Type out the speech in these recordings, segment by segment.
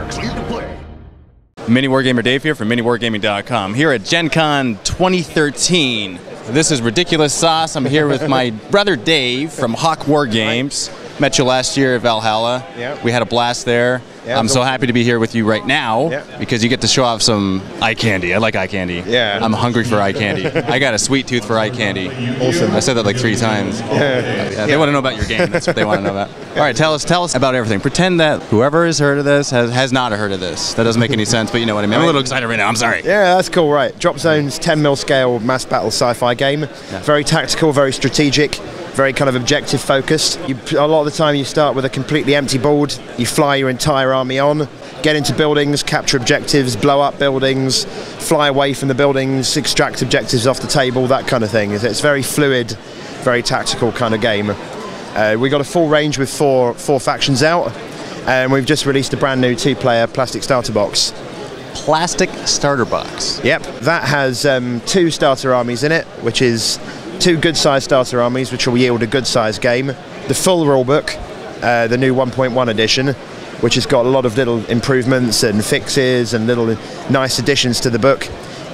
clear to play. MiniWarGamer Dave here from MiniWarGaming.com. Here at Gen Con 2013. This is Ridiculous Sauce. I'm here with my brother Dave from Hawk Wargames. Met you last year at Valhalla. Yep. We had a blast there. Yeah, I'm so happy to be here with you right now because you get to show off some eye candy. I like eye candy. Yeah. I'm hungry for eye candy. I got a sweet tooth for eye candy. Awesome. I said that like 3 times. They want to know about your game. That's what they want to know about. All right, tell us about everything. Pretend that whoever has heard of this has not heard of this. That doesn't make any sense, but you know what I mean. I'm a little excited right now. I'm sorry. Yeah, that's cool, right. DropZone's 10mm scale mass battle sci-fi game. Yeah. Very tactical, very strategic, very kind of objective focused. A lot of the time you start with a completely empty board, you fly your entire army on, get into buildings, capture objectives, blow up buildings, fly away from the buildings, extract objectives off the table, that kind of thing. It's very fluid, very tactical kind of game. We got a full range with four factions out, and we've just released a brand new 2-player plastic starter box. Plastic starter box. Yep, that has 2 starter armies in it, which is 2 good-sized starter armies, which will yield a good-sized game. The full rulebook, the new 1.1 edition, which has got a lot of little improvements and fixes and little nice additions to the book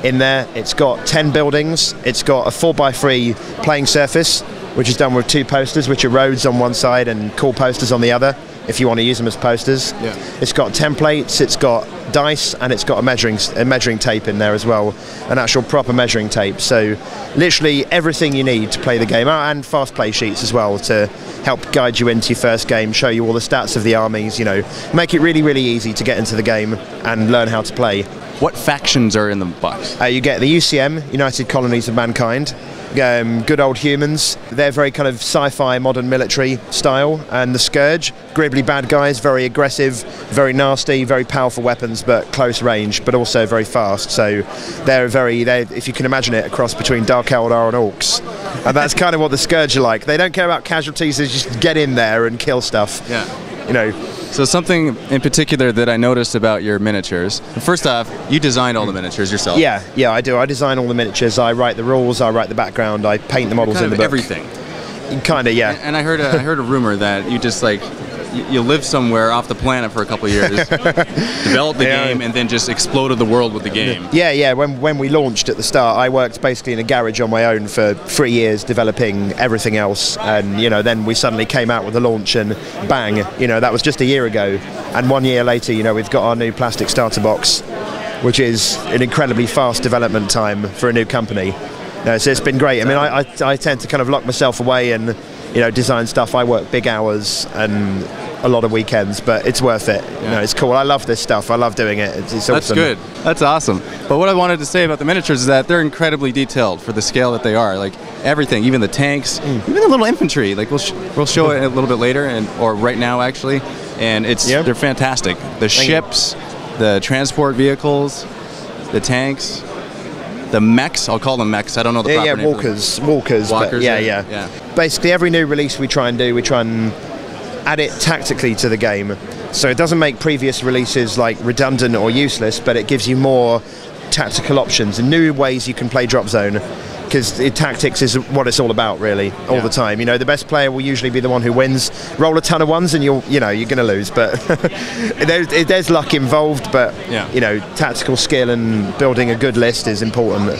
in there. It's got 10 buildings. It's got a 4x3 playing surface, which is done with 2 posters, which are roads on one side and cool posters on the other, if you want to use them as posters. Yeah. It's got templates, it's got dice, and it's got a measuring tape in there as well, an actual proper measuring tape. So literally everything you need to play the game, and fast play sheets as well to help guide you into your first game, show you all the stats of the armies, you know, make it really, really easy to get into the game and learn how to play. What factions are in the box? You get the UCM, United Colonies of Mankind. Good old humans. They're very kind of sci-fi, modern military style. And the Scourge, gribbly bad guys, very aggressive, very nasty, very powerful weapons, but close range, but also very fast. So they're if you can imagine it, a cross between Dark Eldar and Orcs. And that's kind of what the Scourge are like. They don't care about casualties, they just get in there and kill stuff. Yeah. You know. So something in particular that I noticed about your miniatures. First off, you designed all the miniatures yourself. Yeah, I do. I design all the miniatures. I write the rules. I write the background. I paint the models in the book. Everything. Kind of, yeah. And I heard a rumor that you just like you lived somewhere off the planet for a couple of years, developed the game, and then just exploded the world with the game. Yeah. When we launched at the start, I worked basically in a garage on my own for 3 years, developing everything else, and then we suddenly came out with the launch, and bang, that was just a year ago, and 1 year later, we've got our new plastic starter box, which is an incredibly fast development time for a new company. So it's been great. I mean, I tend to kind of lock myself away and design stuff. I work big hours and a lot of weekends, but it's worth it. Yeah. It's cool. I love this stuff. I love doing it. It's awesome. That's good. That's awesome. But what I wanted to say about the miniatures is that they're incredibly detailed for the scale that they are. Like everything, even the tanks, even the little infantry. Like we'll show it a little bit later, or right now actually, and they're fantastic. The ships, the transport vehicles, the tanks. The mechs, I'll call them mechs, I don't know the proper name. Walkers, but yeah. Basically every new release we try and add it tactically to the game. So it doesn't make previous releases like redundant or useless, but it gives you more tactical options and new ways you can play DropZone. Because tactics is what it's all about, really, all the time. The best player will usually be the one who wins. Roll a ton of ones, and you're going to lose. But there's luck involved. But tactical skill and building a good list is important.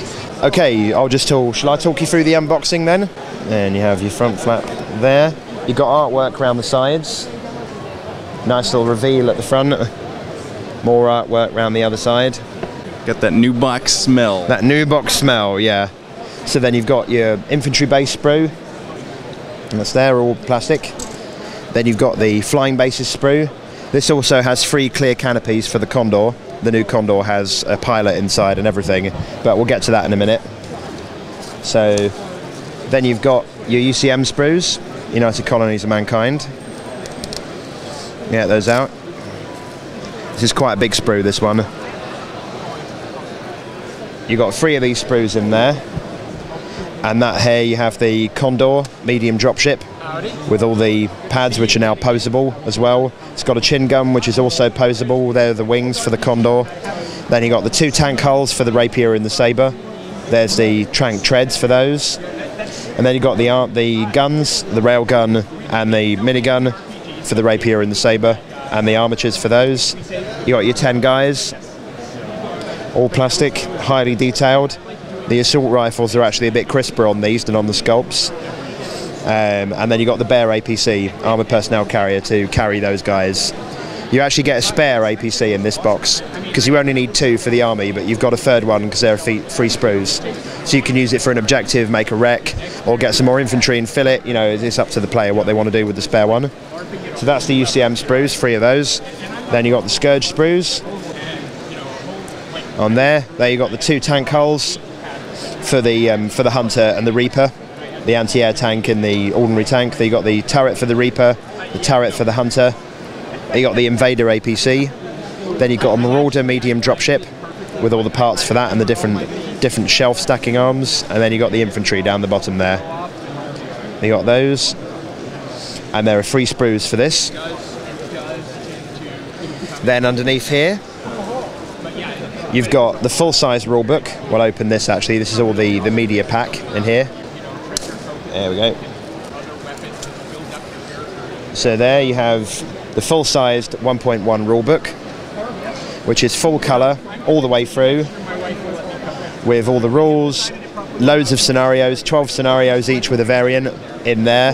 Okay, shall I talk you through the unboxing then? And you have your front flap there. You've got artwork around the sides. Nice little reveal at the front. More artwork around the other side. Got that new box smell. That new box smell, yeah. So then you've got your infantry base sprue, and that's there, all plastic. Then you've got the flying bases sprue. This also has 3 clear canopies for the Condor. The new Condor has a pilot inside and everything, but we'll get to that in a minute. So then you've got your UCM sprues, United Colonies of Mankind. Get those out. This is quite a big sprue, this one. You've got 3 of these sprues in there. And that here you have the Condor medium dropship with all the pads which are now posable as well. It's got a chin gun which is also posable. There are the wings for the Condor. Then you got the 2 tank hulls for the Rapier and the Sabre. There's the tank treads for those. And then you've got the guns, the railgun and the minigun for the Rapier and the Sabre. and the armatures for those. You got your 10 guys, all plastic, highly detailed. The assault rifles are actually a bit crisper on these than on the sculpts. And then you got the Bear APC, Armoured Personnel Carrier, to carry those guys. You actually get a spare APC in this box, because you only need 2 for the army, but you've got a third one because they're free sprues. So you can use it for an objective, make a wreck, or get some more infantry and fill it. You know, it's up to the player what they want to do with the spare one. So that's the UCM sprues, 3 of those. Then you got the Scourge sprues on there. There you got the 2 tank hulls for the Hunter and the Reaper, the anti-air tank and the ordinary tank. Then you got the turret for the Reaper, the turret for the Hunter. You got the Invader APC. Then you've got a Marauder medium dropship with all the parts for that and the different shelf stacking arms. And then you got the infantry down the bottom there. You got those, and there are 3 sprues for this. Then underneath here, you've got the full-size rulebook. We'll open this actually. This is all the media pack in here. There we go. So there you have the full-sized 1.1 rulebook, which is full colour all the way through, with all the rules, loads of scenarios, 12 scenarios each with a variant in there.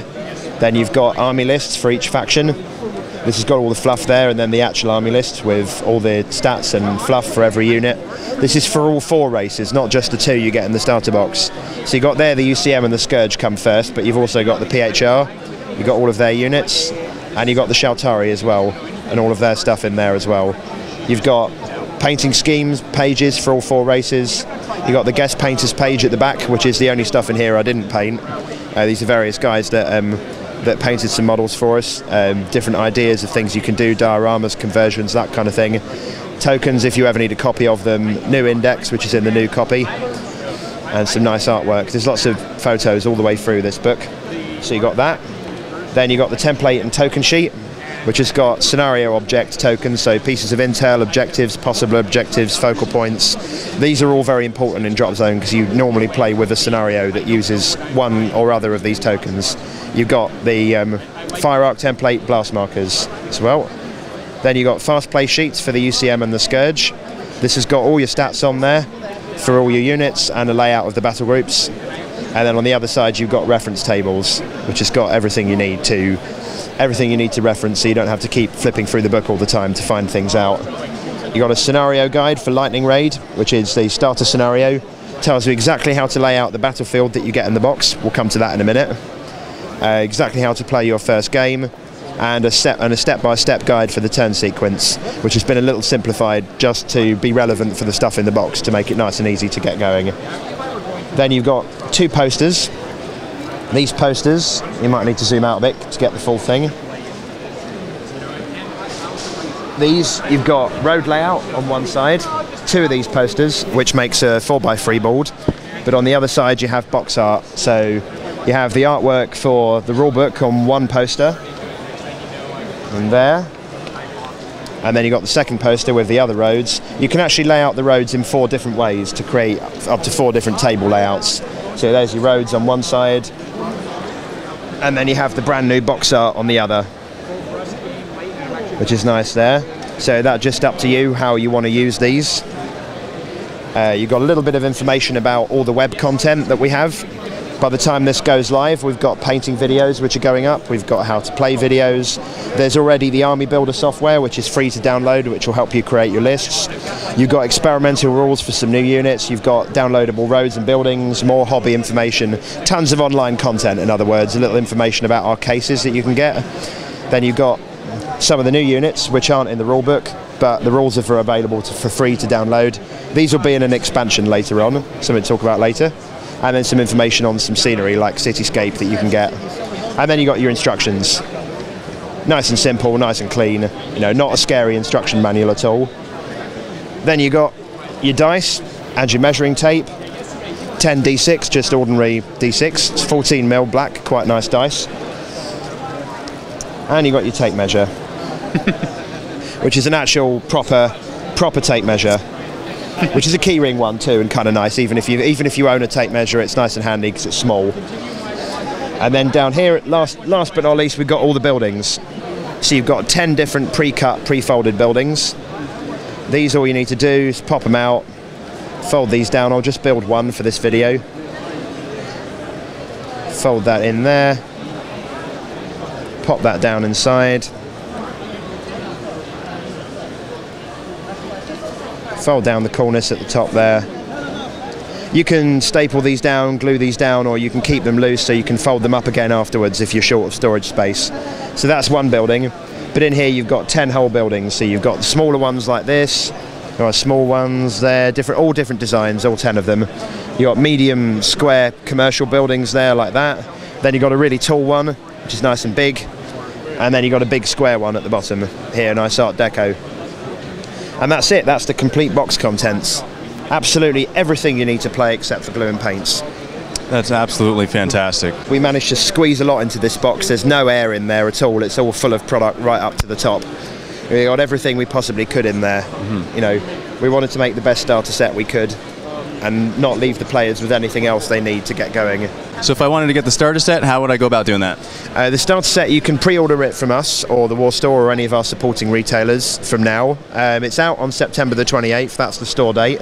Then you've got army lists for each faction. This has got all the fluff there, and then the actual army list with all the stats and fluff for every unit. This is for all 4 races, not just the 2 you get in the starter box. So you got there the UCM and the Scourge come first, but you've also got the PHR, you've got all of their units, and you've got the Shaltari as well, and all of their stuff in there as well. You've got painting schemes, pages for all 4 races. You've got the guest painters page at the back, which is the only stuff in here I didn't paint. These are various guys that painted some models for us, different ideas of things you can do, dioramas, conversions, that kind of thing. Tokens if you ever need a copy of them, new index which is in the new copy, and some nice artwork. There's lots of photos all the way through this book. So you got that. Then you got the template and token sheet, which has got scenario object tokens, so pieces of intel, objectives, possible objectives, focal points. These are all very important in DropZone because you normally play with a scenario that uses one or other of these tokens. You've got the fire arc template, blast markers as well. Then you've got fast play sheets for the UCM and the Scourge. This has got all your stats on there for all your units and a layout of the battle groups. And then on the other side you've got reference tables, which has got everything you need to reference, so you don't have to keep flipping through the book all the time to find things out. You got a scenario guide for Lightning Raid, which is the starter scenario. Tells you exactly how to lay out the battlefield that you get in the box. We'll come to that in a minute. Exactly how to play your first game, and a step-by-step guide for the turn sequence, which has been a little simplified just to be relevant for the stuff in the box to make it nice and easy to get going. Then you've got 2 posters. These posters, you might need to zoom out a bit to get the full thing. These, you've got road layout on one side, 2 of these posters, which makes a 4x3 board, but on the other side you have box art. So you have the artwork for the rulebook on one poster, and there. And then you've got the second poster with the other roads. You can actually lay out the roads in 4 different ways to create up to 4 different table layouts. So there's your roads on one side, and then you have the brand new box art on the other, which is nice there. So that's just up to you how you want to use these. You've got a little bit of information about all the web content that we have. By the time this goes live, we've got painting videos which are going up, we've got how to play videos. There's already the Army Builder software which is free to download, which will help you create your lists. You've got experimental rules for some new units, you've got downloadable roads and buildings, more hobby information, tons of online content, in other words, a little information about our cases that you can get. Then you've got some of the new units which aren't in the rulebook, but the rules are available for free to download. These will be in an expansion later on, something to talk about later. And then some information on some scenery like Cityscape that you can get. And then you got your instructions. Nice and simple, nice and clean, you know, not a scary instruction manual at all. Then you got your dice and your measuring tape. 10 D6, just ordinary D6. It's 14mm black, quite nice dice. And you got your tape measure, which is an actual proper tape measure. Which is a keyring one too, and kind of nice. Even if you own a tape measure, it's nice and handy because it's small. And then down here, last but not least, we've got all the buildings. So you've got 10 different pre-cut, pre-folded buildings. These, all you need to do is pop them out, fold these down. I'll just build one for this video. Fold that in there. Pop that down inside. Fold down the cornice at the top there. You can staple these down, glue these down, or you can keep them loose so you can fold them up again afterwards if you're short of storage space. So that's one building. But in here you've got 10 whole buildings. So you've got the smaller ones like this. There are small ones there, all different designs, all 10 of them. You've got medium square commercial buildings there like that. Then you've got a really tall one, which is nice and big. And then you've got a big square one at the bottom here, nice Art Deco. And that's it, that's the complete box contents. Absolutely everything you need to play except for glue and paints. That's absolutely fantastic. We managed to squeeze a lot into this box. There's no air in there at all. It's all full of product right up to the top. We got everything we possibly could in there. You know, we wanted to make the best starter set we could and not leave the players with anything else they need to get going. So if I wanted to get the starter set, how would I go about doing that? The starter set, you can pre-order it from us or the War Store or any of our supporting retailers from now. It's out on September the 28th, that's the store date.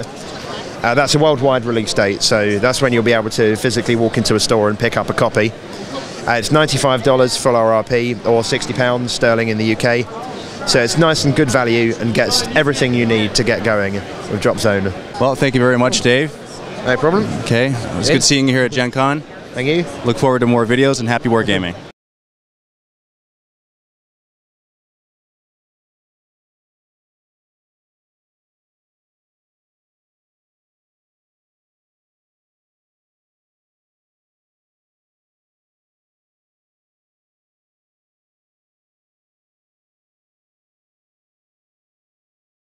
That's a worldwide release date, so that's when you'll be able to physically walk into a store and pick up a copy. It's $95 full RRP or £60 sterling in the UK. So it's nice and good value and gets everything you need to get going with DropZone. Well, thank you very much, Dave. No problem. Okay, it was good seeing you here at Gen Con. Thank you. Look forward to more videos and happy wargaming.